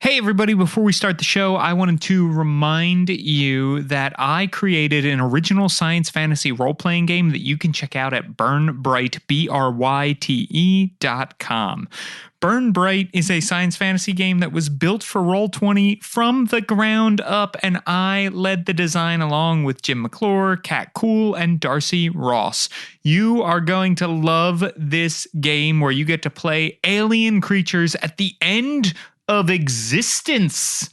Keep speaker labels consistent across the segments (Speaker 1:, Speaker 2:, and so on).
Speaker 1: Hey, everybody, before we start the show, I wanted to remind you that I created an original science fantasy role-playing game that you can check out at burnbright, BRYTE.com. Burn Bright is a science fantasy game that was built for Roll20 from the ground up, and I led the design along with Jim McClure, Kat Cool, and Darcy Ross. You are going to love this game where you get to play alien creatures at the end of existence.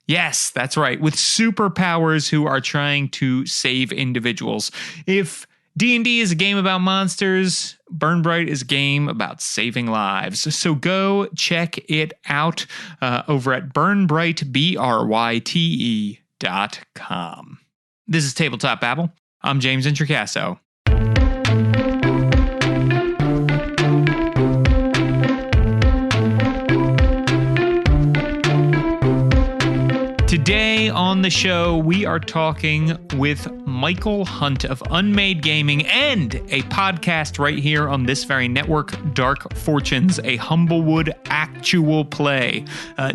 Speaker 1: Yes, that's right, with superpowers who are trying to save individuals. If D&D is a game about monsters, Burn Bright is a game about saving lives. So go check it out over at burnbright, BRYTE.com. This is Tabletop Babble. I'm James Introcaso. Today on the show, we are talking with Michael Hunt of unMadeGaming and a podcast right here on this very network, Dark Fortunes, a Humblewood actual play.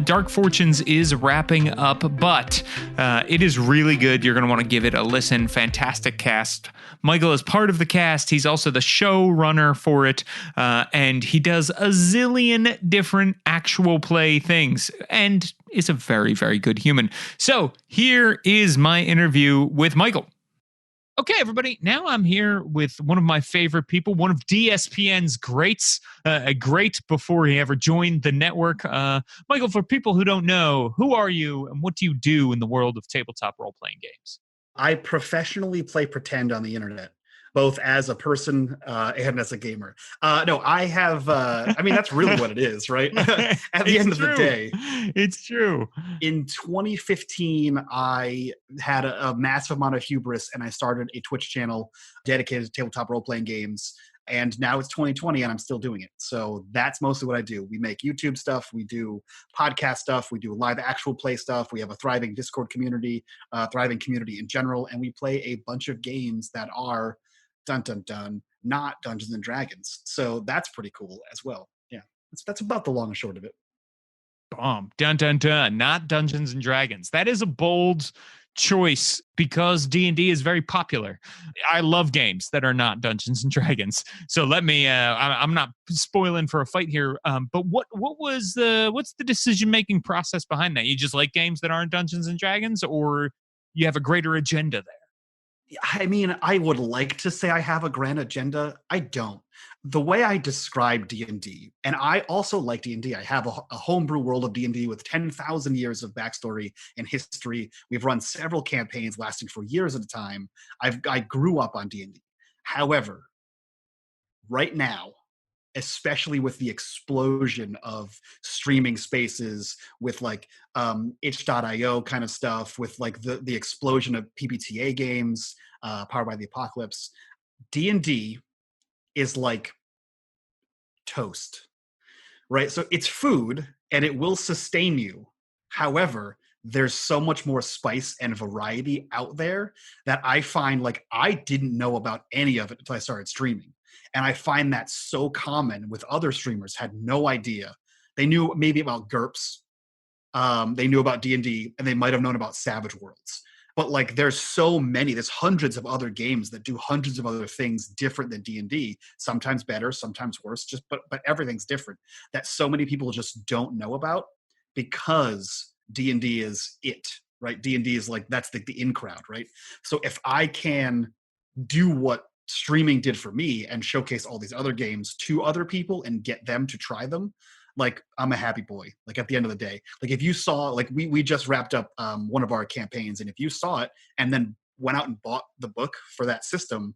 Speaker 1: Dark Fortunes is wrapping up, but it is really good. You're going to want to give it a listen. Fantastic cast. Michael is part of the cast. He's also the showrunner for it, and he does a zillion different actual play things, and is a very, very good human. So here is my interview with Michael. Okay, everybody, now I'm here with one of my favorite people, one of DSPN's greats, a great before he ever joined the network. Michael, for people who don't know, who are you and what do you do in the world of tabletop role-playing games?
Speaker 2: I professionally play pretend on the internet, both as a person and as a gamer. No, I have, I mean, that's really what it is, right? At the end of the day.
Speaker 1: It's true.
Speaker 2: In 2015, I had a massive amount of hubris and I started a Twitch channel dedicated to tabletop role-playing games. And now it's 2020 and I'm still doing it. So that's mostly what I do. We make YouTube stuff. We do podcast stuff. We do live actual play stuff. We have a thriving Discord community, thriving community in general. And we play a bunch of games that are dun dun dun, not Dungeons and Dragons. So that's pretty cool as well. Yeah, that's about the long and short of it.
Speaker 1: Bomb. Dun dun dun, not Dungeons and Dragons. That is a bold choice because D&D is very popular. I love games that are not Dungeons and Dragons. So let me I'm not spoiling for a fight here, but what's the decision-making process behind that? You just like games that aren't Dungeons and Dragons, or you have a greater agenda there?
Speaker 2: I mean, I would like to say I have a grand agenda. I don't. The way I describe D&D, and I also like D&D. I have a homebrew world of D&D with 10,000 years of backstory and history. We've run several campaigns lasting for years at a time. I grew up on D&D. However, right now, especially with the explosion of streaming spaces, with like itch.io kind of stuff, with like the explosion of PBTA games powered by the apocalypse, D&D is like toast, right? So it's food and it will sustain you. However, there's so much more spice and variety out there that I find like I didn't know about any of it until I started streaming. And I find that so common with other streamers, had no idea. They knew maybe about GURPS, they knew about D&D, and they might have known about Savage Worlds. But like there's hundreds of other games that do hundreds of other things different than D&D, sometimes better, sometimes worse, but everything's different, that so many people just don't know about because D&D is it, right? D&D is like, that's the in crowd, right? So if I can do what streaming did for me and showcase all these other games to other people and get them to try them, like I'm a happy boy. Like at the end of the day, like if you saw, like we just wrapped up one of our campaigns, and if you saw it and then went out and bought the book for that system,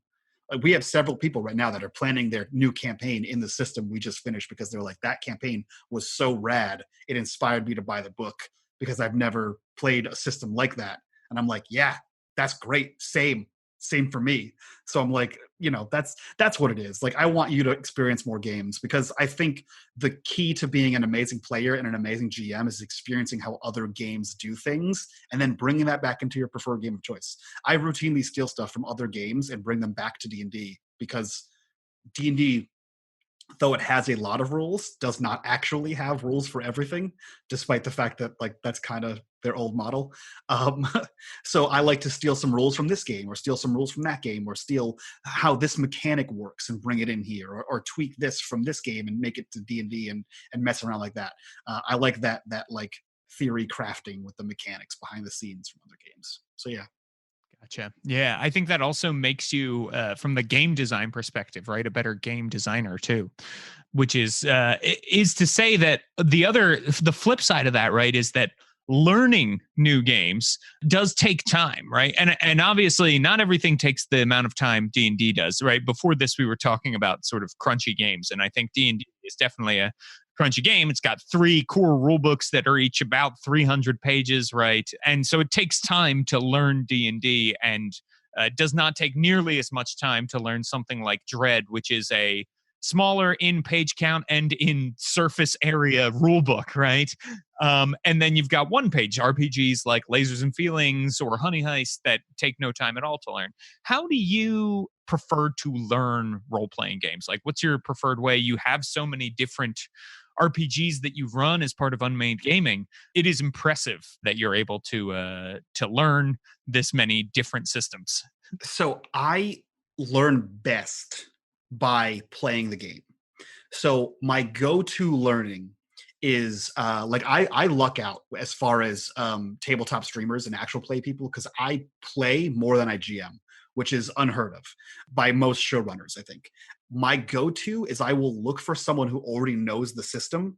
Speaker 2: like we have several people right now that are planning their new campaign in the system we just finished because they're like, that campaign was so rad, it inspired me to buy the book because I've never played a system like that. And I'm like, yeah, that's great. Same for me. So I'm like, you know, that's what it is. Like, I want you to experience more games because I think the key to being an amazing player and an amazing GM is experiencing how other games do things and then bringing that back into your preferred game of choice. I routinely steal stuff from other games and bring them back to D&D because D&D though it has a lot of rules, does not actually have rules for everything, despite the fact that like that's kind of their old model. Um, so I like to steal some rules from this game, or steal some rules from that game, or steal how this mechanic works and bring it in here, or tweak this from this game and make it to D&D and mess around like that. I like that like theory crafting with the mechanics behind the scenes from other games. So yeah.
Speaker 1: Gotcha. Yeah, I think that also makes you, from the game design perspective, right, a better game designer too. Which is to say that the flip side of that, right, is that learning new games does take time, right? And obviously, not everything takes the amount of time D&D does, right? Before this, we were talking about sort of crunchy games, and I think D&D is definitely a crunchy game. It's got 3 core rule books that are each about 300 pages, right? And so it takes time to learn D&D, and does not take nearly as much time to learn something like Dread, which is a smaller in page count and in surface area rule book, right? And then you've got 1-page RPGs like Lasers and Feelings or Honey Heist that take no time at all to learn. How do you prefer to learn role playing games? Like, what's your preferred way? You have so many different RPGs that you've run as part of Unmade Gaming. It is impressive that you're able to learn this many different systems.
Speaker 2: So I learn best by playing the game. So my go-to learning is like I luck out as far as tabletop streamers and actual play people, because I play more than I GM, which is unheard of by most showrunners, I think. My go-to is I will look for someone who already knows the system,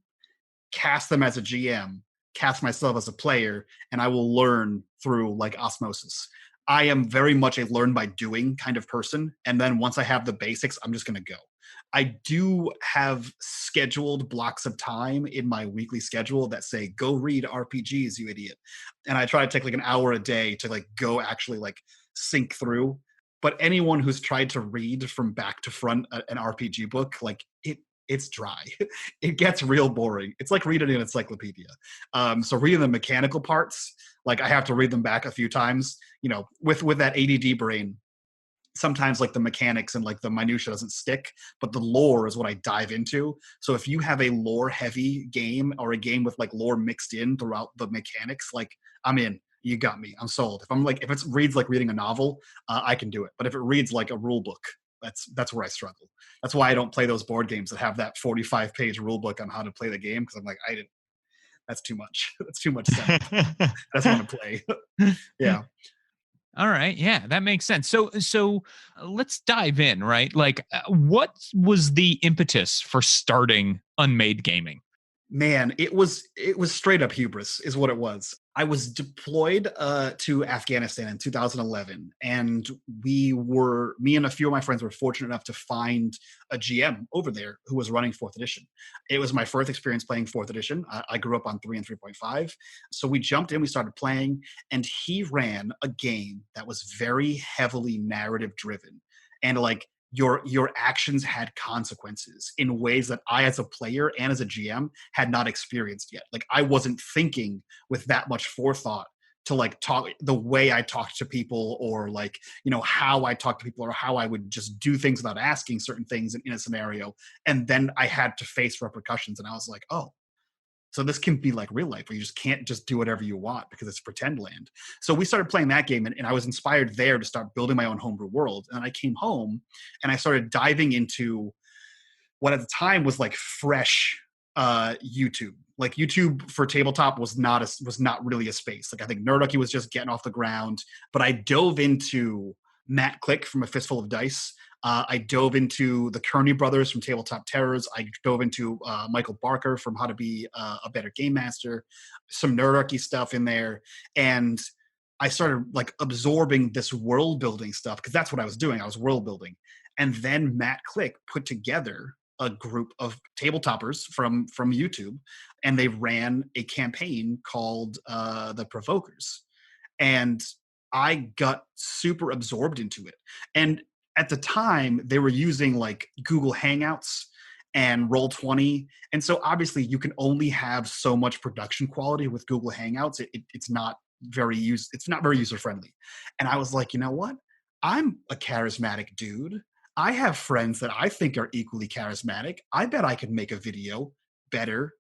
Speaker 2: cast them as a GM, cast myself as a player, and I will learn through like osmosis. I am very much a learn by doing kind of person. And then once I have the basics, I'm just going to go. I do have scheduled blocks of time in my weekly schedule that say, go read RPGs, you idiot. And I try to take like an hour a day to like go actually like sink through. But anyone who's tried to read from back to front an RPG book, like it's dry. It gets real boring. It's like reading an encyclopedia. So reading the mechanical parts, like I have to read them back a few times. You know, with that ADD brain, sometimes like the mechanics and like the minutia doesn't stick, but the lore is what I dive into. So if you have a lore heavy game, or a game with like lore mixed in throughout the mechanics, like I'm in. You got me. I'm sold. If it reads like reading a novel, I can do it. But if it reads like a rule book, that's where I struggle. That's why I don't play those board games that have that 45-page rule book on how to play the game, because I'm like, I didn't. That's too much. That's too much setup. That's want to play. Yeah.
Speaker 1: All right. Yeah, that makes sense. So let's dive in, right? Like, what was the impetus for starting Unmade Gaming?
Speaker 2: Man, it was straight up hubris is what it was. I was deployed to Afghanistan in 2011, and me and a few of my friends were fortunate enough to find a GM over there who was running 4th edition. It was my first experience playing 4th edition. I grew up on 3 and 3.5. So we jumped in, we started playing, and he ran a game that was very heavily narrative driven. And like your actions had consequences in ways that I, as a player and as a GM, had not experienced yet. Like I wasn't thinking with that much forethought to like talk the way I talked to people, or like, you know, how I talk to people, or how I would just do things without asking certain things in a scenario. And then I had to face repercussions, and I was like, oh, so this can be like real life, where you just can't just do whatever you want because it's pretend land. So we started playing that game, and I was inspired there to start building my own homebrew world. And I came home and I started diving into what at the time was like fresh YouTube. Like YouTube for tabletop was not really a space. Like I think Nerducky was just getting off the ground, but I dove into Matt Click from A Fistful of Dice. I dove into the Kearney brothers from Tabletop Terrors. I dove into Michael Barker from How to Be a Better Game Master, some Nerdarchy stuff in there. And I started like absorbing this world building stuff, because that's what I was doing. I was world building. And then Matt Click put together a group of tabletoppers from YouTube, and they ran a campaign called The Provokers. And I got super absorbed into it. And at the time, they were using like Google Hangouts and Roll20. And so obviously you can only have so much production quality with Google Hangouts. It's not very user friendly. And I was like, you know what? I'm a charismatic dude. I have friends that I think are equally charismatic. I bet I could make a video better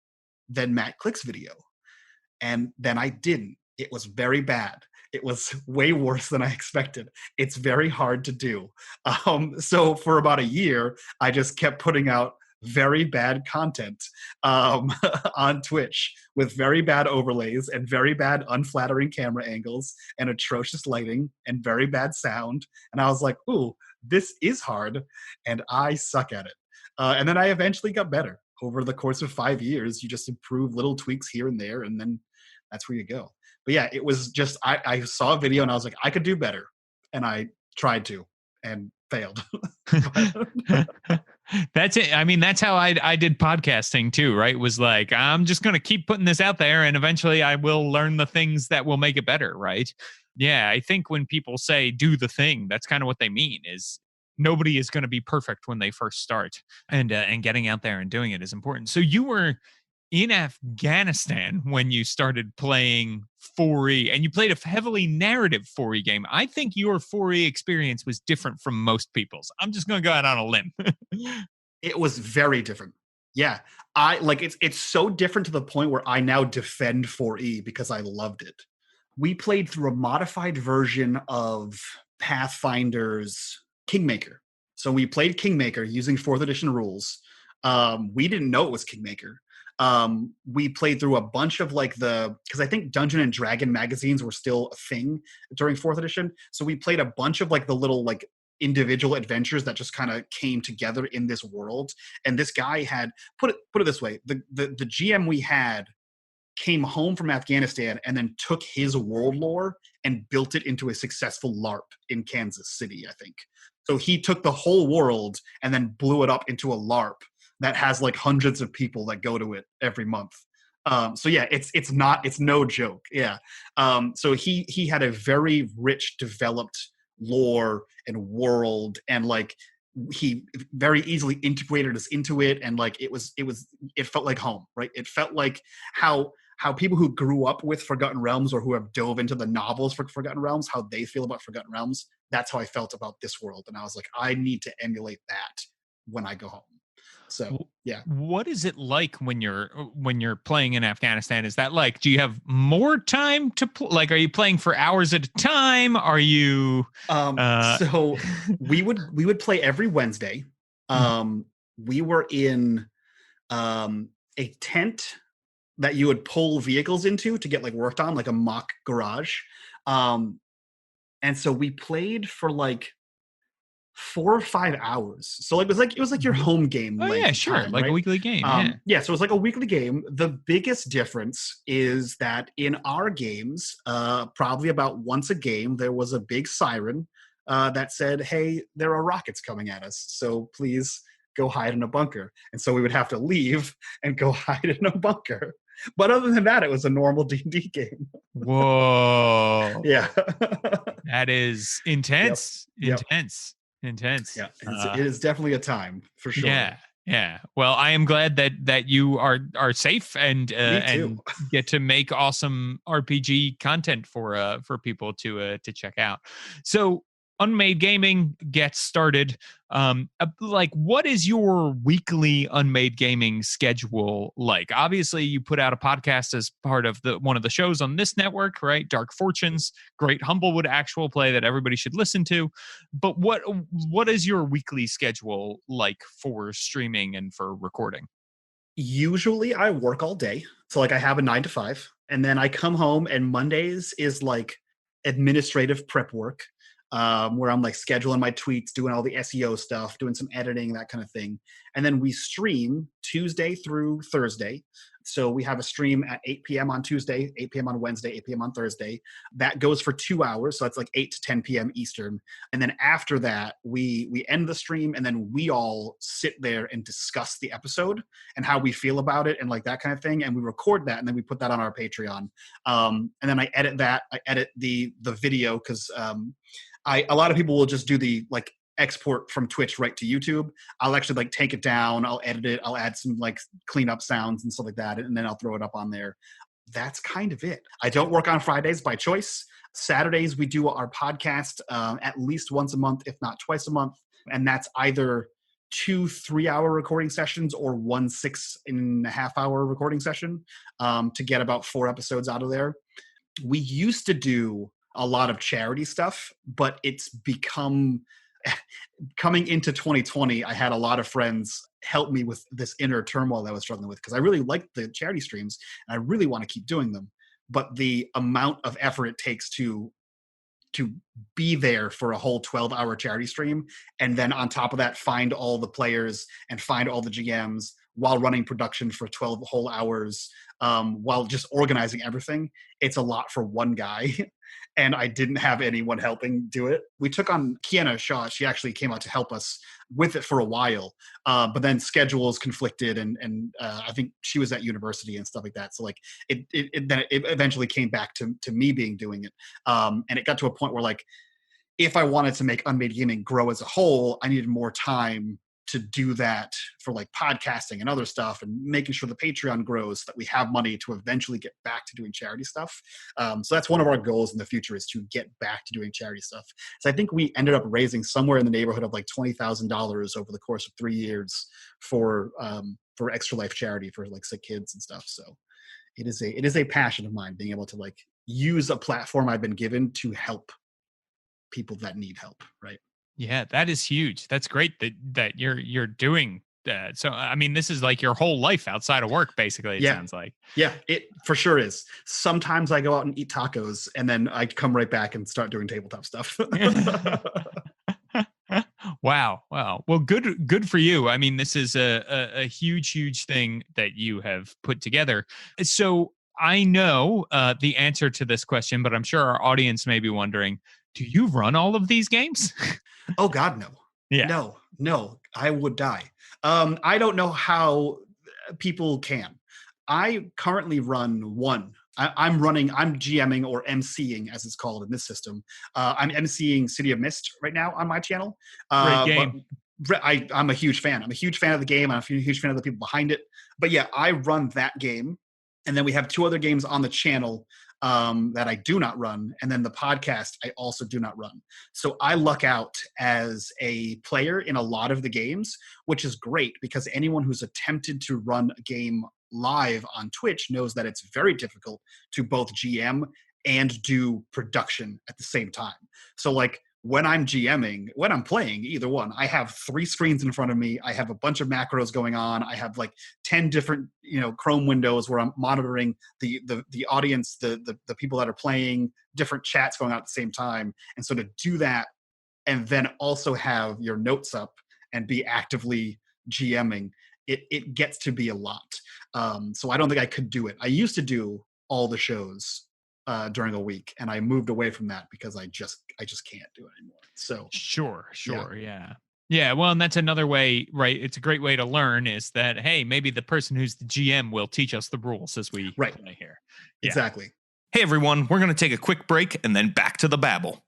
Speaker 2: than Matt Click's video. And then I didn't. It was very bad. It was way worse than I expected. It's very hard to do. So for about a year, I just kept putting out very bad content on Twitch with very bad overlays and very bad unflattering camera angles and atrocious lighting and very bad sound. And I was like, ooh, this is hard and I suck at it. And then I eventually got better. Over the course of 5 years, you just improve little tweaks here and there, and then that's where you go. But yeah, it was just, I saw a video and I was like, I could do better. And I tried to and failed.
Speaker 1: That's it. I mean, that's how I did podcasting too, right? Was like, I'm just going to keep putting this out there and eventually I will learn the things that will make it better, right? Yeah, I think when people say do the thing, that's kind of what they mean is nobody is going to be perfect when they first start, and getting out there and doing it is important. So you were in Afghanistan when you started playing 4E, and you played a heavily narrative 4E game. I think your 4E experience was different from most people's. I'm just going to go out on a limb.
Speaker 2: It was very different. Yeah. I like it's so different to the point where I now defend 4E because I loved it. We played through a modified version of Pathfinder's Kingmaker. So we played Kingmaker using 4th edition rules. We didn't know it was Kingmaker. We played through a bunch of like because I think Dungeon and Dragon magazines were still a thing during 4th edition. So we played a bunch of like the little like individual adventures that just kind of came together in this world. And this guy had put it this way: the GM we had came home from Afghanistan and then took his world lore and built it into a successful LARP in Kansas City, I think. So he took the whole world and then blew it up into a LARP that has like hundreds of people that go to it every month. So yeah, it's no joke. Yeah. So he had a very rich, developed lore and world, and like he very easily integrated us into it, and like it felt like home, right? It felt like how people who grew up with Forgotten Realms or who have dove into the novels for Forgotten Realms, how they feel about Forgotten Realms. That's how I felt about this world, and I was like, I need to emulate that when I go home. So yeah.
Speaker 1: What is it like when you're playing in Afghanistan? Is that like, do you have more time to like, are you playing for hours at a time? Are you
Speaker 2: so we would play every Wednesday. We were in a tent that you would pull vehicles into to get like worked on, like a mock garage. And so we played for like 4 or 5 hours. So like it was like your home game.
Speaker 1: Oh yeah, sure.
Speaker 2: Time,
Speaker 1: like
Speaker 2: right?
Speaker 1: A weekly game.
Speaker 2: Yeah. So it was like a weekly game. The biggest difference is that in our games, probably about once a game, there was a big siren that said, hey, there are rockets coming at us. So please go hide in a bunker. And so we would have to leave and go hide in a bunker. But other than that, it was a normal D&D game.
Speaker 1: Whoa.
Speaker 2: Yeah.
Speaker 1: That is intense.
Speaker 2: Yep.
Speaker 1: Intense.
Speaker 2: Yeah, it is definitely a time for sure.
Speaker 1: Yeah. Well, I am glad that you are safe and get to make awesome RPG content for people to check out. So, unMadeGaming gets started. Like, what is your weekly unMadeGaming schedule like? Obviously, you put out a podcast as part of one of the shows on this network, right? Dark Fortunes, great Humblewood actual play that everybody should listen to. But what is your weekly schedule like for streaming and for recording?
Speaker 2: Usually, I work all day, so like I have a 9 to 5, and then I come home, and Mondays is like administrative prep work. Where I'm like scheduling my tweets, doing all the SEO stuff, doing some editing, that kind of thing. And then we stream Tuesday through Thursday. So we have a stream at 8 p.m. on Tuesday, 8 p.m. on Wednesday, 8 p.m. on Thursday. That goes for 2 hours. So that's like 8 to 10 p.m. Eastern. And then after that, we end the stream, and then we all sit there and discuss the episode and how we feel about it and like that kind of thing. And we record that, and then we put that on our Patreon. And then I edit that. I edit the video because a lot of people will just do the like export from Twitch right to YouTube. I'll actually like take it down, I'll edit it, I'll add some like cleanup sounds and stuff like that, and then I'll throw it up on there. That's kind of it. I don't work on Fridays by choice. Saturdays we do our podcast at least once a month, if not twice a month. And that's either 2 3-hour recording sessions or 1 6.5-hour recording session to get about 4 episodes out of there. We used to do a lot of charity stuff, but it's become coming into 2020, I had a lot of friends help me with this inner turmoil that I was struggling with, because I really like the charity streams and I really want to keep doing them. But the amount of effort it takes to be there for a whole 12-hour charity stream, and then on top of that, find all the players and find all the GMs while running production for 12 whole hours, while just organizing everything. It's a lot for one guy. And I didn't have anyone helping do it. We took on Kiana Shaw. She actually came out to help us with it for a while. But then schedules conflicted, and I think she was at university and stuff like that. So like it eventually came back to me doing it. And it got to a point where, like, if I wanted to make Unmade Gaming grow as a whole, I needed more time to do that for like podcasting and other stuff, and making sure the Patreon grows so that we have money to eventually get back to doing charity stuff. So that's one of our goals in the future, is to get back to doing charity stuff. So I think we ended up raising somewhere in the neighborhood of like $20,000 over the course of 3 years for Extra Life charity for like sick kids and stuff. So it is a passion of mine, being able to like use a platform I've been given to help people that need help. Right.
Speaker 1: Yeah, that is huge. That's great that you're doing that. So I mean, this is like your whole life outside of work, basically. It sounds like.
Speaker 2: Yeah, it for sure is. Sometimes I go out and eat tacos, and then I come right back and start doing tabletop stuff.
Speaker 1: Wow. Well, good for you. I mean, this is a huge thing that you have put together. So I know the answer to this question, but I'm sure our audience may be wondering, do you run all of these games?
Speaker 2: Oh God, no.
Speaker 1: Yeah.
Speaker 2: No, I would die. I don't know how people can. I currently run one. I'm GMing, or MCing as it's called in this system. I'm MCing City of Mist right now on my channel.
Speaker 1: Great game.
Speaker 2: But I'm a huge fan. I'm a huge fan of the game. I'm a huge fan of the people behind it. But yeah, I run that game. And then we have 2 other games on the channel that I do not run. And then the podcast I also do not run. So I luck out as a player in a lot of the games, which is great, because anyone who's attempted to run a game live on Twitch knows that it's very difficult to both GM and do production at the same time. So like when I'm GMing, when I'm playing either one, I have 3 screens in front of me. I have a bunch of macros going on. I have like 10 different, Chrome windows where I'm monitoring the audience, the people that are playing, different chats going on at the same time. And so to do that, and then also have your notes up and be actively GMing, it gets to be a lot. So I don't think I could do it. I used to do all the shows during a week, and I moved away from that because I just can't do it anymore. So
Speaker 1: sure, yeah. Well, and that's another way, right? It's a great way to learn, is that, hey, maybe the person who's the GM will teach us the rules as we play here. Yeah.
Speaker 2: Exactly.
Speaker 3: Hey everyone, we're going to take a quick break and then back to the babble.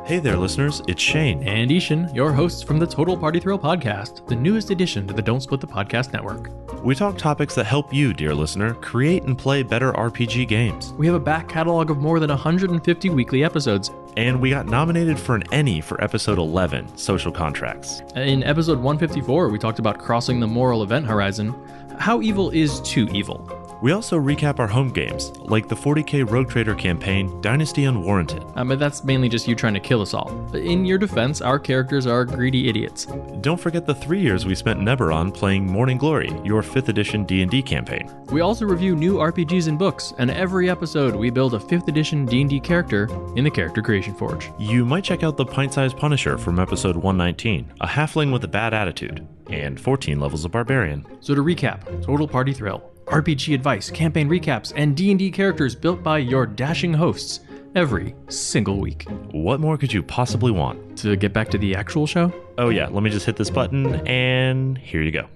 Speaker 4: Hey there, listeners. It's Shane
Speaker 5: and Ishan, your hosts from the Total Party Thrill podcast, the newest addition to the Don't Split the Podcast network.
Speaker 4: We talk topics that help you, dear listener, create and play better RPG games.
Speaker 5: We have a back catalog of more than 150 weekly episodes.
Speaker 4: And we got nominated for an Emmy for episode 11, Social Contracts.
Speaker 5: In episode 154, we talked about crossing the moral event horizon. How evil is too evil?
Speaker 4: We also recap our home games, like the 40k Rogue Trader campaign, Dynasty Unwarranted.
Speaker 5: But that's mainly just you trying to kill us all. In your defense, our characters are greedy idiots.
Speaker 4: Don't forget the 3 years we spent in Eberron playing Morning Glory, your 5th edition D&D campaign.
Speaker 5: We also review new RPGs and books, and every episode we build a 5th edition D&D character in the Character Creation Forge.
Speaker 4: You might check out the Pint-Sized Punisher from episode 119, a halfling with a bad attitude, and 14 levels of Barbarian.
Speaker 5: So to recap, Total Party Thrill, RPG advice, campaign recaps, and D&D characters built by your dashing hosts every single week.
Speaker 4: What more could you possibly want?
Speaker 5: To get back to the actual show?
Speaker 4: Oh yeah, let me just hit this button, and here you go.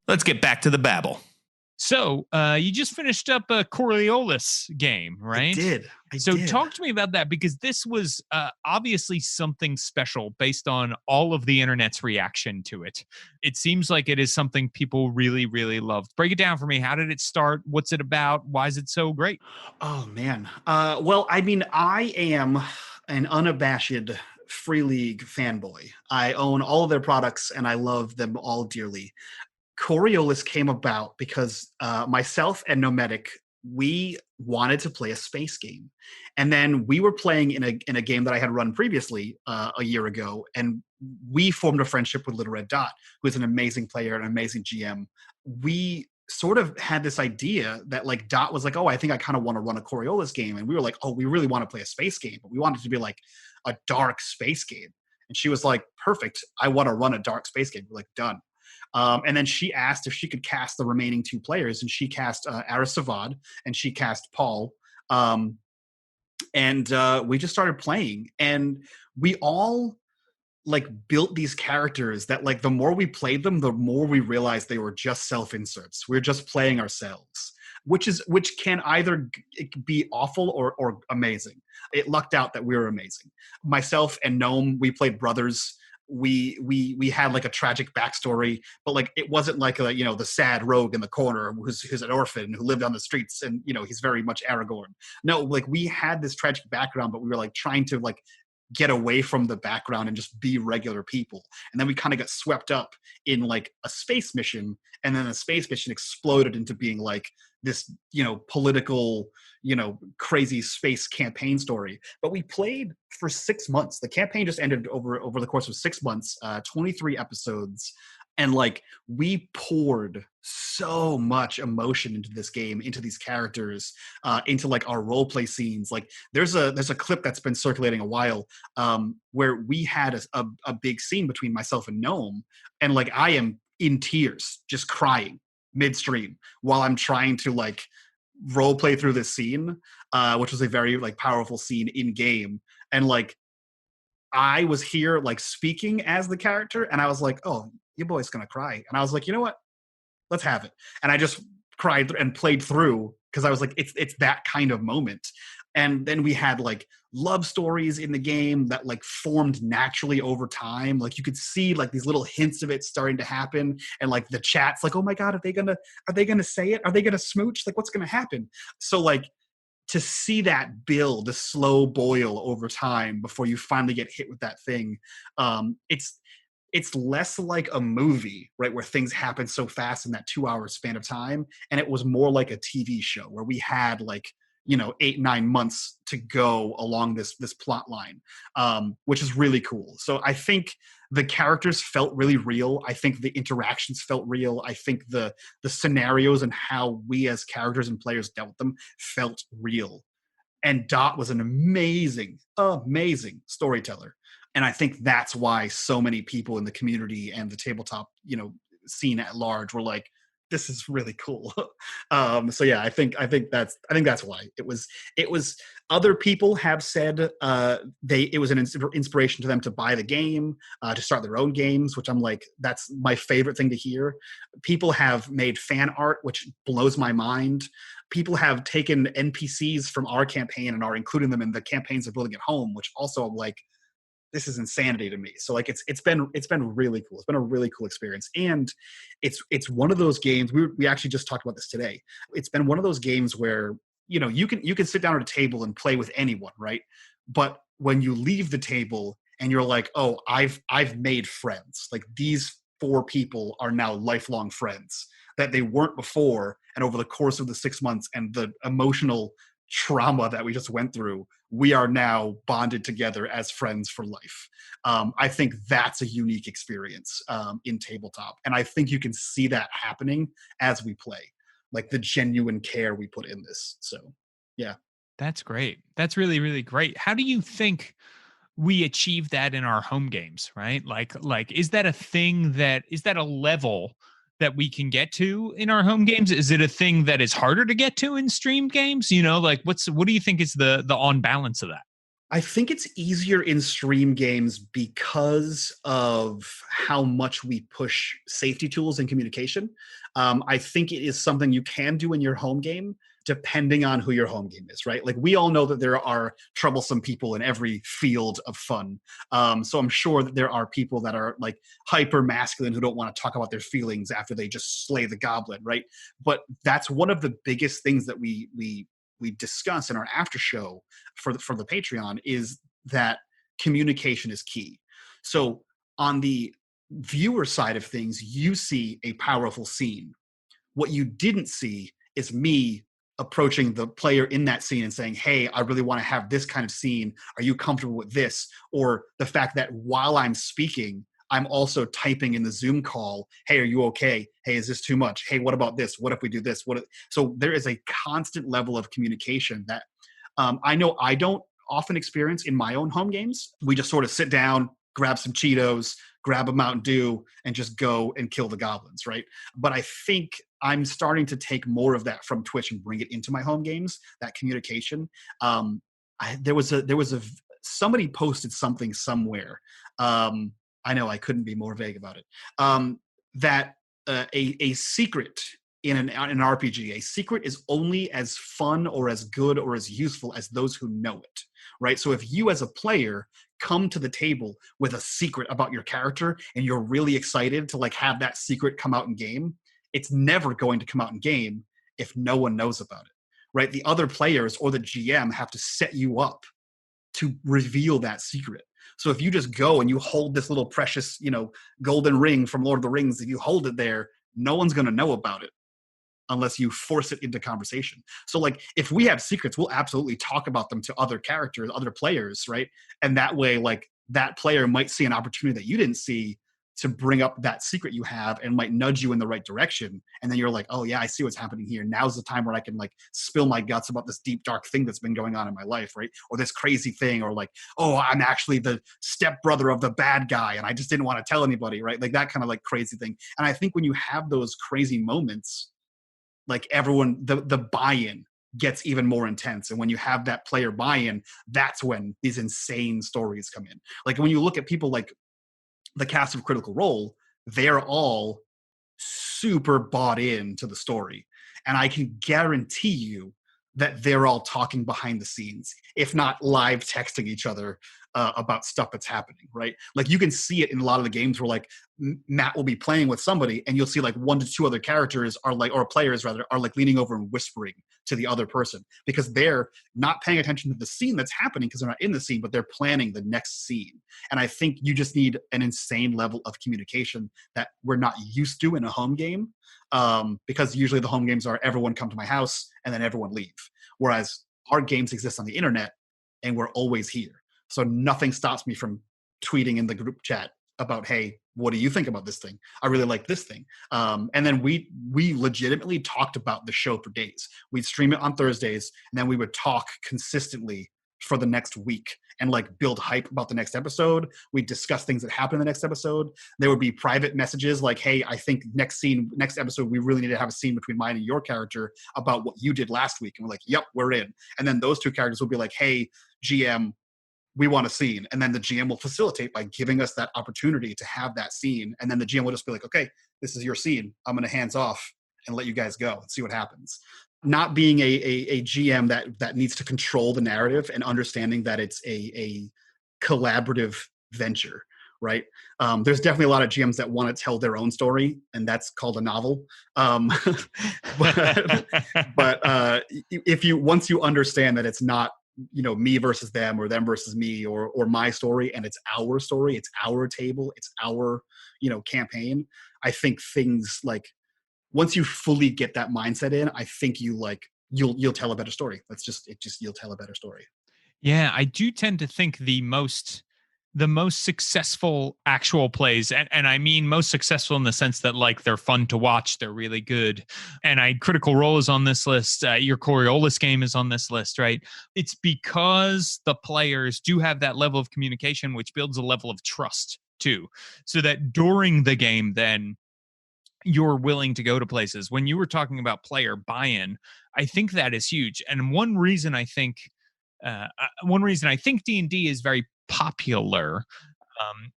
Speaker 3: Let's get back to the babble.
Speaker 1: So you just finished up a Coriolis game, right?
Speaker 2: I
Speaker 1: did.
Speaker 2: did.
Speaker 1: Talk to me about that, because this was obviously something special based on all of the internet's reaction to it. It seems like it is something people really, really loved. Break it down for me. How did it start? What's it about? Why is it so great?
Speaker 2: Oh, man. Well, I mean, I am an unabashed Free League fanboy. I own all of their products and I love them all dearly. Coriolis came about because myself and Nomadic, we wanted to play a space game, and then we were playing in a game that I had run previously a year ago, and we formed a friendship with Little Red Dot, who is an amazing player, an amazing GM. We sort of had this idea that like Dot was like, oh, I think I kind of want to run a Coriolis game, and we were like, oh, we really want to play a space game, but we wanted it to be like a dark space game. And she was like, perfect, I want to run a dark space game. We're like, done. And then she asked if she could cast the remaining two players, and she cast Aris Savad and she cast Paul. And we just started playing, and we all like built these characters that like the more we played them, the more we realized they were just self-inserts. We're just playing ourselves, which can either be awful or amazing. It lucked out that we were amazing. Myself and Gnome, we played brothers. We had like a tragic backstory, but like it wasn't like a, you know, the sad rogue in the corner who's an orphan who lived on the streets and, you know, he's very much Aragorn. No, like we had this tragic background, but we were like trying to like get away from the background and just be regular people. And then we kind of got swept up in like a space mission, and then the space mission exploded into being like this, you know, political, you know, crazy space campaign story. But we played for 6 months. The campaign just ended over the course of 6 months, 23 episodes. And like we poured so much emotion into this game, into these characters, into like our role play scenes. Like there's a clip that's been circulating a while where we had a big scene between myself and Gnome, and like I am in tears, just crying midstream while I'm trying to like role play through this scene, which was a very like powerful scene in game. And like I was here like speaking as the character, and I was like, oh, your boy's gonna cry. And I was like, you know what? Let's have it. And I just cried and played through because I was like, it's that kind of moment. And then we had like love stories in the game that like formed naturally over time. Like you could see like these little hints of it starting to happen, and like the chat's like, oh my God, are they gonna say it? Are they gonna smooch? Like what's gonna happen? So like to see that build, the slow boil over time before you finally get hit with that thing, it's less like a movie, right, where things happen so fast in that 2-hour span of time, and it was more like a TV show where we had like, you know, 8-9 months to go along this plot line, which is really cool. So I think the characters felt really real. I think the interactions felt real. I think the scenarios and how we as characters and players dealt with them felt real. And Dot was an amazing storyteller. And I think that's why so many people in the community and the tabletop, you know, scene at large were like, this is really cool. So yeah, I think that's why it was. Other people have said it was an inspiration to them to buy the game, to start their own games, which I'm like, that's my favorite thing to hear. People have made fan art, which blows my mind. People have taken NPCs from our campaign and are including them in the campaigns of Building at Home, which also I'm like, this is insanity to me. So like it's been really cool. It's been a really cool experience, and it's one of those games. We actually just talked about this today. It's been one of those games where, you know, you can sit down at a table and play with anyone, right? But when you leave the table and you're like, oh, I've made friends. Like these 4 people are now lifelong friends that they weren't before, and over the course of the 6 months and the emotional trauma that we just went through, we are now bonded together as friends for life. I think that's a unique experience in tabletop. And I think you can see that happening as we play, like the genuine care we put in this. So, yeah.
Speaker 1: That's great. That's really, really great. How do you think we achieve that in our home games, right? Like, is that a level that we can get to in our home games? Is it a thing that is harder to get to in streamed games? You know, like what do you think is the on balance of that?
Speaker 2: I think it's easier in stream games because of how much we push safety tools and communication. I think it is something you can do in your home game, depending on who your home game is, right? Like we all know that there are troublesome people in every field of fun. So I'm sure that there are people that are like hyper masculine who don't want to talk about their feelings after they just slay the goblin, right? But that's one of the biggest things that we discuss in our after show for the Patreon, is that communication is key. So on the viewer side of things, you see a powerful scene. What you didn't see is me approaching the player in that scene and saying, hey, I really want to have this kind of scene. Are you comfortable with this? Or the fact that while I'm speaking, I'm also typing in the Zoom call, hey, are you okay? Hey, is this too much? Hey, what about this? What if we do this? So there is a constant level of communication that I know I don't often experience in my own home games. We just sort of sit down, grab some Cheetos, grab a Mountain Dew, and just go and kill the goblins, right? But I think I'm starting to take more of that from Twitch and bring it into my home games, that communication. Somebody posted something somewhere. I know I couldn't be more vague about it. That a secret in an RPG, a secret is only as fun or as good or as useful as those who know it, right? So if you as a player come to the table with a secret about your character and you're really excited to like have that secret come out in game, it's never going to come out in game if no one knows about it, right? The other players or the GM have to set you up to reveal that secret. So if you just go and you hold this little precious, golden ring from Lord of the Rings, if you hold it there, no one's going to know about it unless you force it into conversation. So like if we have secrets, we'll absolutely talk about them to other characters, other players, right? And that way, like that player might see an opportunity that you didn't see to bring up that secret you have and might nudge you in the right direction. And then you're like, oh yeah, I see what's happening here. Now's the time where I can like spill my guts about this deep, dark thing that's been going on in my life, right? Or this crazy thing, or like, oh, I'm actually the stepbrother of the bad guy and I just didn't want to tell anybody, right? Like that kind of like crazy thing. And I think when you have those crazy moments, like everyone, the buy-in gets even more intense. And when you have that player buy-in, that's when these insane stories come in. Like when you look at people like the cast of Critical Role, they're all super bought into the story. And I can guarantee you that they're all talking behind the scenes, if not live texting each other about stuff that's happening, right? Like you can see it in a lot of the games where like Matt will be playing with somebody and you'll see like 1 to 2 other characters are like, or players rather, are like leaning over and whispering to the other person because they're not paying attention to the scene that's happening because they're not in the scene, but they're planning the next scene. And I think you just need an insane level of communication that we're not used to in a home game, because usually the home games are everyone come to my house and then everyone leave. Whereas our games exist on the internet and we're always here. So nothing stops me from tweeting in the group chat about, hey, what do you think about this thing? I really like this thing. And then we legitimately talked about the show for days. We'd stream it on Thursdays, and then we would talk consistently for the next week and like build hype about the next episode. We'd discuss things that happen in the next episode. There would be private messages like, hey, I think next episode, we really need to have a scene between mine and your character about what you did last week. And we're like, yep, we're in. And then those two characters will be like, hey, GM, we want a scene. And then the GM will facilitate by giving us that opportunity to have that scene. And then the GM will just be like, okay, this is your scene. I'm going to hands off and let you guys go and see what happens. Not being a GM that needs to control the narrative and understanding that it's a collaborative venture, right? There's definitely a lot of GMs that want to tell their own story, and that's called a novel. But once you understand that it's not, me versus them or them versus me or my story, and it's our story, it's our table, it's our, campaign. I think things like once you fully get that mindset in, I think you'll tell a better story. You'll tell a better story.
Speaker 1: Yeah, I do tend to think the most successful actual plays, and I mean most successful in the sense that like they're fun to watch, they're really good. And Critical Role is on this list. Your Coriolis game is on this list, right? It's because the players do have that level of communication, which builds a level of trust too, so that during the game, then you're willing to go to places. When you were talking about player buy-in, I think that is huge. And one reason I think D&D is very popular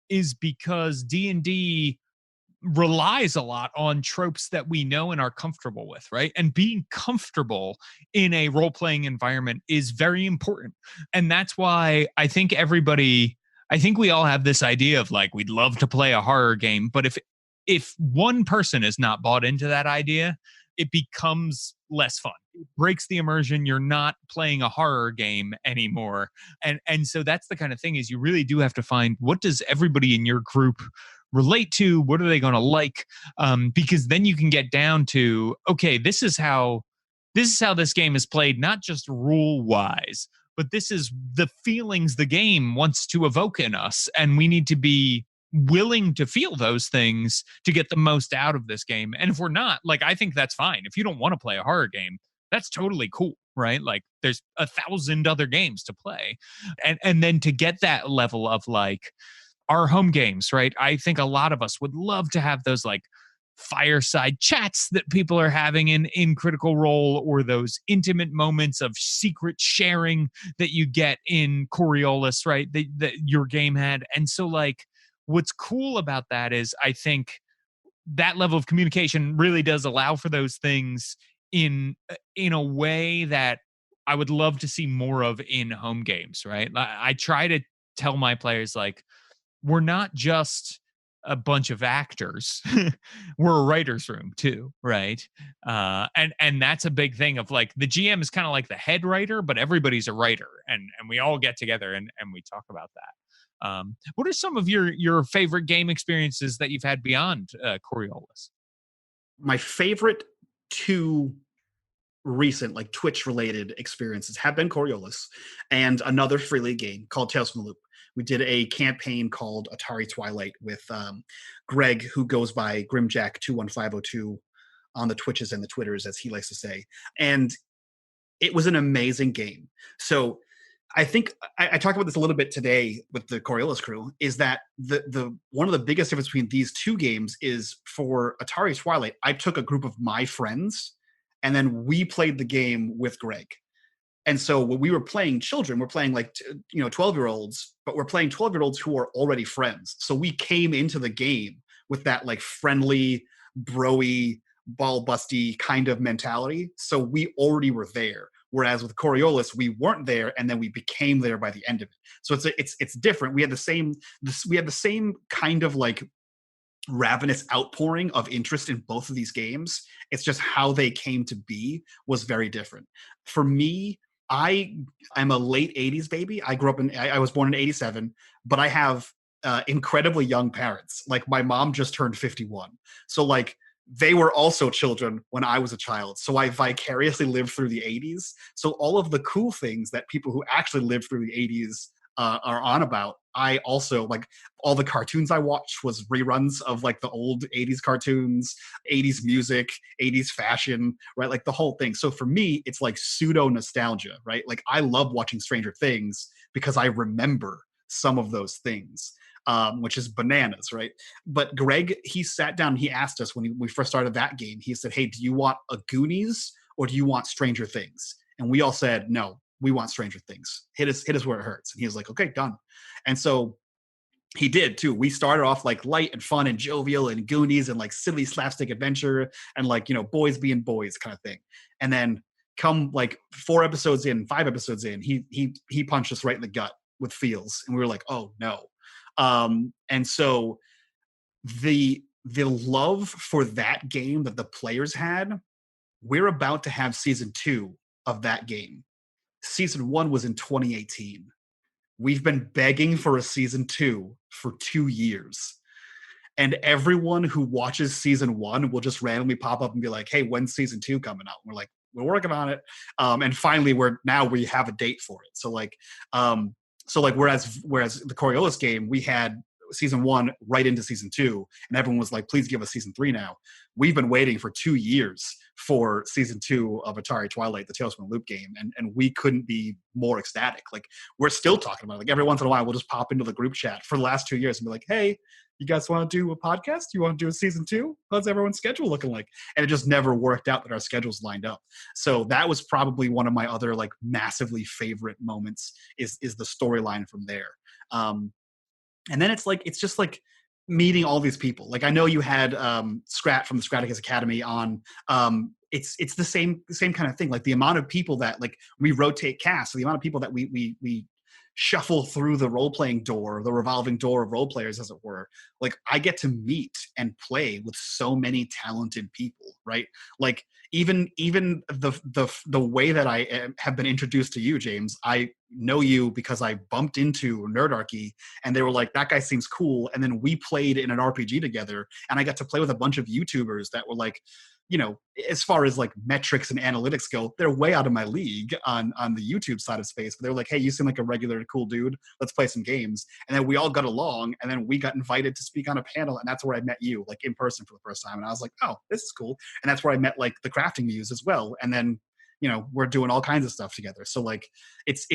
Speaker 1: is because D&D relies a lot on tropes that we know and are comfortable with, right? And being comfortable in a role-playing environment is very important. And that's why I think we all have this idea of like, we'd love to play a horror game, but if one person is not bought into that idea, it becomes less fun, it breaks the immersion. You're not playing a horror game anymore. And so that's the kind of thing, is you really do have to find, what does everybody in your group relate to? What are they going to like? Because then you can get down to, okay, this is how this game is played, not just rule wise, but this is the feelings the game wants to evoke in us. And we need to be willing to feel those things to get the most out of this game. And if we're not, like, I think that's fine. If you don't want to play a horror game, that's totally cool, right? Like, there's 1,000 other games to play. And then to get that level of, like, our home games, right? I think a lot of us would love to have those, like, fireside chats that people are having in Critical Role, or those intimate moments of secret sharing that you get in Coriolis, right? That your game had. And so, like, what's cool about that is, I think that level of communication really does allow for those things in a way that I would love to see more of in home games, right? I try to tell my players, like, we're not just a bunch of actors. We're a writer's room too, right? And that's a big thing of, like, the GM is kind of like the head writer, but everybody's a writer, and we all get together and we talk about that. What are some of your favorite game experiences that you've had beyond Coriolis?
Speaker 2: My favorite two recent, like, Twitch related experiences have been Coriolis and another Free League game called Tales from the Loop. We did a campaign called Atari Twilight with Greg, who goes by Grimjack21502 on the Twitches and the Twitters, as he likes to say. And it was an amazing game. So I think I talked about this a little bit today with the Coriolis crew, is that the one of the biggest difference between these two games is, for Atari Twilight, I took a group of my friends and then we played the game with Greg. And so when we were playing children, we're playing, like, 12-year-olds, but we're playing 12-year-olds who are already friends. So we came into the game with that, like, friendly, bro-y, ball-busty kind of mentality. So we already were there. Whereas with Coriolis, we weren't there, and then we became there by the end of it. So it's different. We had the same kind of, like, ravenous outpouring of interest in both of these games. It's just how they came to be was very different. For me, I'm a late 80s baby. I was born in 87, but I have incredibly young parents. Like, my mom just turned 51. So, like, they were also children when I was a child. So I vicariously lived through the 80s. So all of the cool things that people who actually lived through the 80s are on about, I also, like, all the cartoons I watched was reruns of, like, the old 80s cartoons, 80s music, 80s fashion, right? Like, the whole thing. So for me, it's like pseudo nostalgia, right? Like, I love watching Stranger Things because I remember some of those things, which is bananas, right? But Greg, he sat down, he asked us when we first started that game, he said, hey, do you want a Goonies or do you want Stranger Things? And we all said, no, we want Stranger Things. Hit us where it hurts. And he was like, okay, done. And so he did too. We started off, like, light and fun and jovial and Goonies and, like, silly slapstick adventure and, like, boys being boys kind of thing. And then come, like, 5 episodes in, he punched us right in the gut with feels. And we were like, oh no. And so the love for that game that the players had, we're about to have season 2 of that game. Season 1 was in 2018. We've been begging for a season 2 for 2 years. And everyone who watches season 1 will just randomly pop up and be like, hey, when's season 2 coming out? And we're like, we're working on it. And finally we have a date for it. So, like, whereas the Coriolis game, we had season 1 right into season 2, and everyone was like, please give us season 3 now. We've been waiting for 2 years for season 2 of Atari Twilight, the Tales from the Loop game, and we couldn't be more ecstatic. Like, we're still talking about it. Like, every once in a while we'll just pop into the group chat for the last 2 years and be like, hey, you guys want to do a podcast? You want to do a season 2? How's everyone's schedule looking like? And it just never worked out that our schedules lined up. So that was probably one of my other, like, massively favorite moments is the storyline from there. And then it's just like meeting all these people. Like, I know you had Scrat from the Scraticus Academy on. It's the same kind of thing. Like, the amount of people that, like, we rotate cast, so the amount of people that we shuffle through the role-playing door, the revolving door of role players, as it were, like I get to meet and play with so many talented people, right? Like even the way that I have been introduced to you, James, I know you because I bumped into Nerdarchy and they were like, that guy seems cool. And then we played in an RPG together and I got to play with a bunch of YouTubers that were like, you know, as far as like metrics and analytics go, they're way out of my league on the YouTube side of space. But they were like, hey, you seem like a regular cool dude. Let's play some games. And then we all got along and then we got invited to speak on a panel. And that's where I met you, like in person for the first time. And I was like, oh, this is cool. And that's where I met like the crafting muse as well. And then, you know, we're doing all kinds of stuff together. So like it's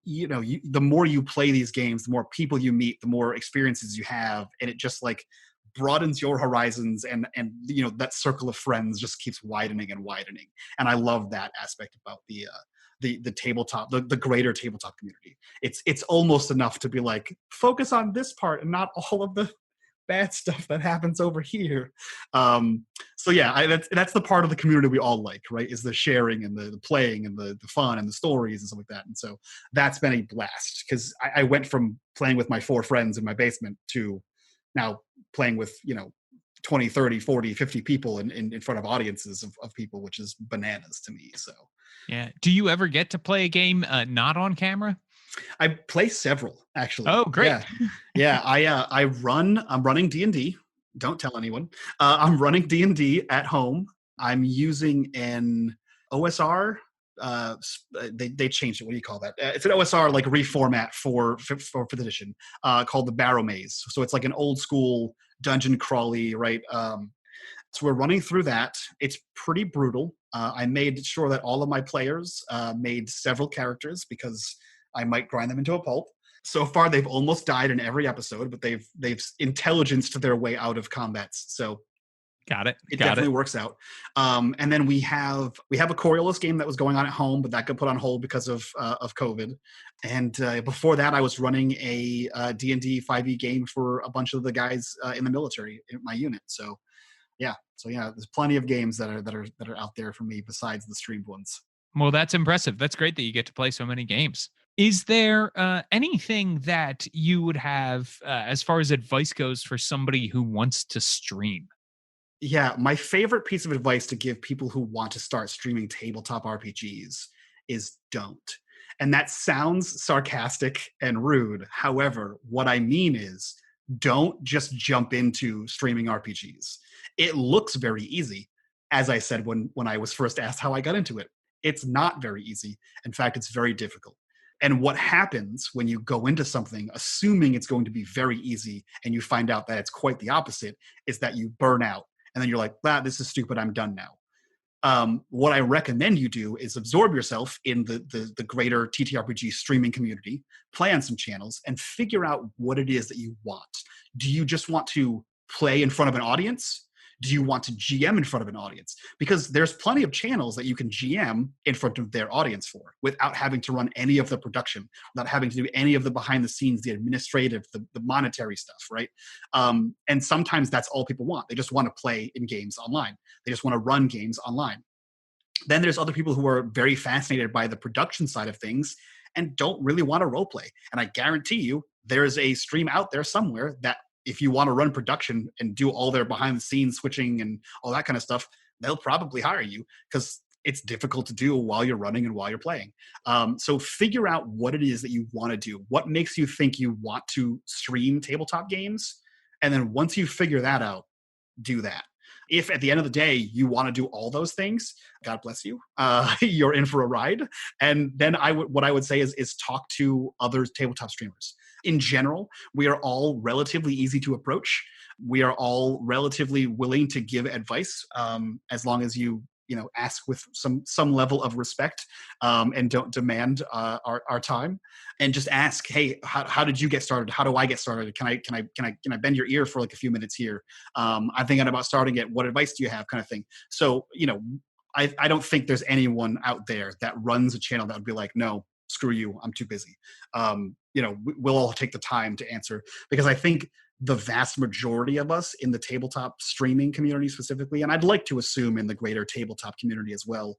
Speaker 2: you know, the more you play these games, the more people you meet, the more experiences you have. And it just like broadens your horizons, and you know, that circle of friends just keeps widening and widening. And I love that aspect about the tabletop, the greater tabletop community. It's almost enough to be like, focus on this part and not all of the bad stuff that happens over here. So yeah, that's the part of the community we all like, right? Is the sharing and the playing and the fun and the stories and stuff like that. And so that's been a blast, because I went from playing with my 4 friends in my basement to now playing with, you know, 20, 30, 40, 50 people in front of audiences of people, which is bananas to me. So
Speaker 1: Yeah. Do you ever get to play a game not on camera?
Speaker 2: I play several, actually.
Speaker 1: Oh, great.
Speaker 2: Yeah. I'm running D&D. Don't tell anyone. I'm running D&D at home. I'm using an OSR. They changed it. What do you call that? It's an OSR like reformat for 5th edition, called the Barrow Maze. So it's like an old school dungeon crawly, right? So we're running through that. It's pretty brutal. I made sure that all of my players made several characters because I might grind them into a pulp. So far, they've almost died in every episode, but they've intelligenced their way out of combats. So
Speaker 1: Got it.
Speaker 2: it definitely works out. And then we have a Coriolis game that was going on at home, but that got put on hold because of COVID. And before that, I was running a D&D 5e game for a bunch of the guys in the military in my unit. So yeah, there's plenty of games that are out there for me besides the streamed ones.
Speaker 1: Well, that's impressive. That's great that you get to play so many games. Is there anything that you would have as far as advice goes for somebody who wants to stream?
Speaker 2: Yeah, my favorite piece of advice to give people who want to start streaming tabletop RPGs is don't. And that sounds sarcastic and rude. However, what I mean is don't just jump into streaming RPGs. It looks very easy, as I said when I was first asked how I got into it. It's not very easy. In fact, it's very difficult. And what happens when you go into something assuming it's going to be very easy and you find out that it's quite the opposite is that you burn out. And then you're like, this is stupid. I'm done now. What I recommend you do is absorb yourself in the greater TTRPG streaming community, play on some channels, and figure out what it is that you want. Do you just want to play in front of an audience? Do you want to GM in front of an audience? Because there's plenty of channels that you can GM in front of their audience for without having to run any of the production, without having to do any of the behind the scenes, the administrative, the monetary stuff, right? And sometimes that's all people want. They just want to play in games online. They just want to run games online. Then there's other people who are very fascinated by the production side of things and don't really want to role play. And I guarantee you there's a stream out there somewhere that if you want to run production and do all their behind the scenes switching and all that kind of stuff, they'll probably hire you because it's difficult to do while you're running and while you're playing. So figure out what it is that you want to do. What makes you think you want to stream tabletop games? And then once you figure that out, do that. If at the end of the day you want to do all those things, God bless you. You're in for a ride. And then what I would say is talk to other tabletop streamers. In general, we are all relatively easy to approach. We are all relatively willing to give advice, as long as you ask with some level of respect, and don't demand our time. And just ask, hey, how did you get started? How do I get started? Can I bend your ear for like a few minutes here? I'm thinking about starting it. What advice do you have? Kind of thing. So I don't think there's anyone out there that runs a channel that would be like, no, screw you, I'm too busy. We'll all take the time to answer, because I think the vast majority of us in the tabletop streaming community specifically, and I'd like to assume in the greater tabletop community as well,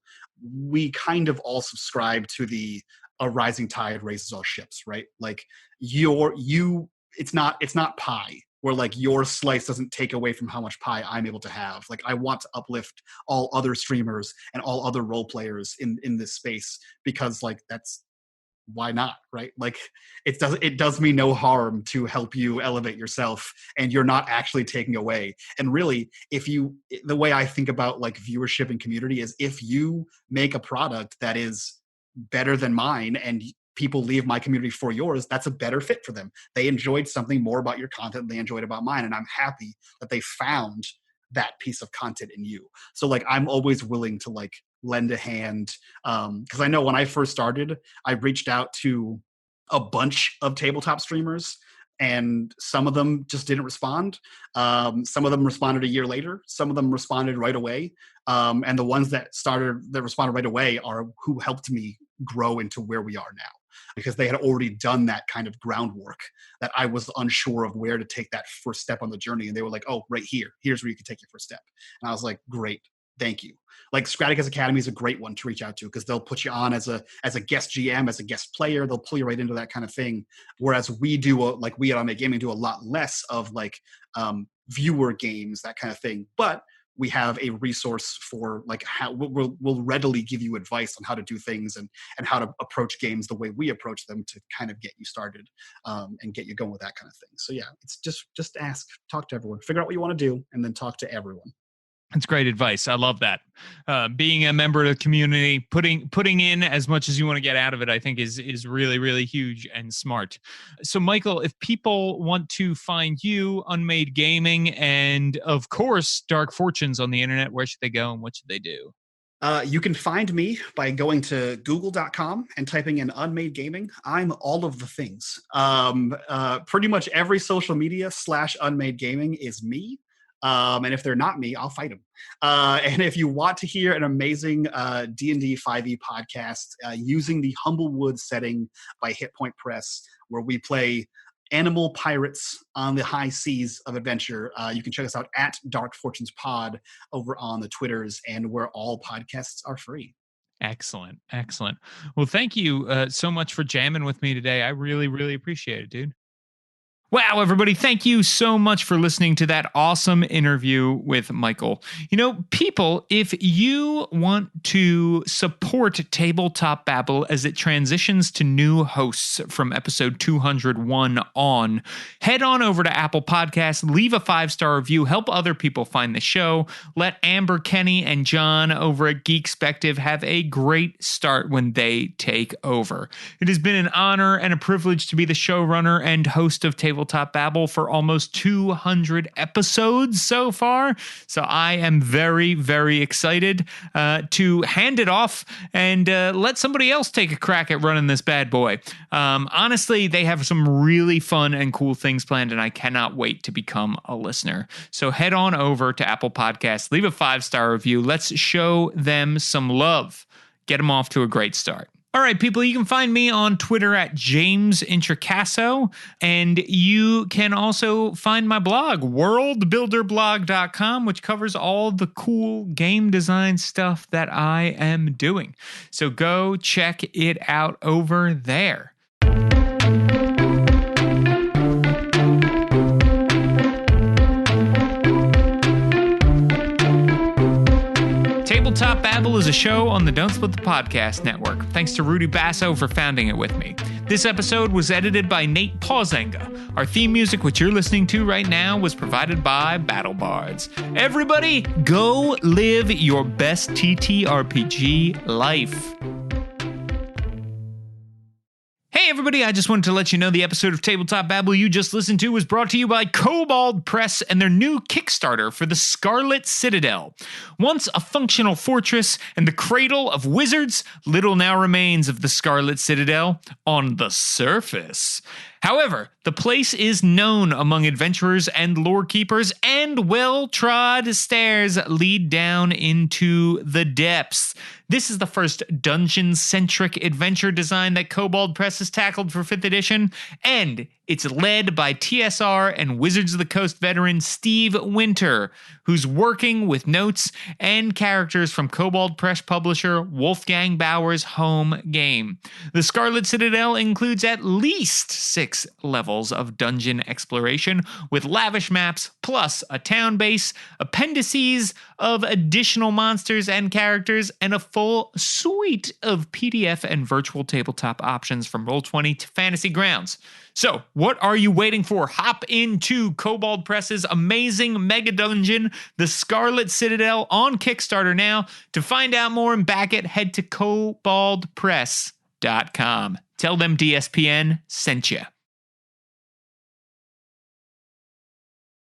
Speaker 2: we kind of all subscribe to the a rising tide raises all ships, right? Like it's not pie where like your slice doesn't take away from how much pie I'm able to have. Like I want to uplift all other streamers and all other role players in this space, because like that's, why not, right? Like it does me no harm to help you elevate yourself, and you're not actually taking away. And really, the way I think about like viewership and community is, if you make a product that is better than mine and people leave my community for yours, that's a better fit for them. They enjoyed something more about your content than they enjoyed about mine, and I'm happy that they found that piece of content in you. So like I'm always willing to like lend a hand, because I know when I first started, I reached out to a bunch of tabletop streamers, and some of them just didn't respond. Some of them responded a year later. Some of them responded right away. And the ones that responded right away are who helped me grow into where we are now, because they had already done that kind of groundwork that I was unsure of where to take that first step on the journey. And they were like, oh, right here's where you can take your first step. And I was like, great, thank you. Like Strategist Academy is a great one to reach out to, because they'll put you on as a guest GM, as a guest player. They'll pull you right into that kind of thing. Whereas we at unMadeGaming do a lot less of like viewer games, that kind of thing. But we have a resource for like how we'll readily give you advice on how to do things and how to approach games the way we approach them, to kind of get you started and get you going with that kind of thing. So yeah, it's just ask, talk to everyone, figure out what you want to do, and then talk to everyone.
Speaker 1: That's great advice. I love that. Being a member of the community, putting in as much as you want to get out of it, I think is really, really huge and smart. So, Michael, if people want to find you, unMadeGaming, and of course, Dark Fortunes on the internet, where should they go and what should they do?
Speaker 2: You can find me by going to google.com and typing in unMadeGaming. I'm all of the things. Pretty much every social media / unMadeGaming is me. And if they're not me, I'll fight them. And if you want to hear an amazing D&D 5e podcast using the Humblewood setting by Hit Point Press, where we play animal pirates on the high seas of adventure, you can check us out at Dark Fortunes Pod over on the Twitters, and where all podcasts are free.
Speaker 1: Excellent. Well, thank you so much for jamming with me today. I really, really appreciate it, dude. Wow, everybody, thank you so much for listening to that awesome interview with Michael. You know, people, if you want to support Tabletop Babble as it transitions to new hosts from episode 201 on, head on over to Apple Podcasts, leave a 5-star review, help other people find the show, let Amber, Kenny, and John over at Geekspective have a great start when they take over. It has been an honor and a privilege to be the showrunner and host of Tabletop Babble for almost 200 episodes so far. So I am very, very excited to hand it off and let somebody else take a crack at running this bad boy. Honestly, they have some really fun and cool things planned, and I cannot wait to become a listener. So head on over to Apple Podcasts, leave a 5-star review. Let's show them some love. Get them off to a great start. All right, people, you can find me on Twitter at James Introcaso, and you can also find my blog, worldbuilderblog.com, which covers all the cool game design stuff that I am doing. So go check it out over there. Tabletop Babble is a show on the Don't Split the Podcast Network. Thanks to Rudy Basso for founding it with me. This episode was edited by Nate Pausenga. Our theme music, which you're listening to right now, was provided by Battle Bards. Everybody, go live your best TTRPG life. Hey everybody, I just wanted to let you know the episode of Tabletop Babble you just listened to was brought to you by Kobold Press and their new Kickstarter for the Scarlet Citadel. Once a functional fortress and the cradle of wizards, little now remains of the Scarlet Citadel on the surface. However, the place is known among adventurers and lore keepers, and well-trod stairs lead down into the depths. This is the first dungeon-centric adventure design that Kobold Press has tackled for 5th edition, and it's led by TSR and Wizards of the Coast veteran Steve Winter, who's working with notes and characters from Kobold Press publisher Wolfgang Bauer's home game. The Scarlet Citadel includes at least 6 levels of dungeon exploration, with lavish maps, plus a town base, appendices of additional monsters and characters, and a full suite of PDF and virtual tabletop options from Roll20 to Fantasy Grounds. So, what are you waiting for? Hop into Kobold Press's amazing mega dungeon, The Scarlet Citadel, on Kickstarter now. To find out more and back it, head to koboldpress.com. Tell them DSPN sent you.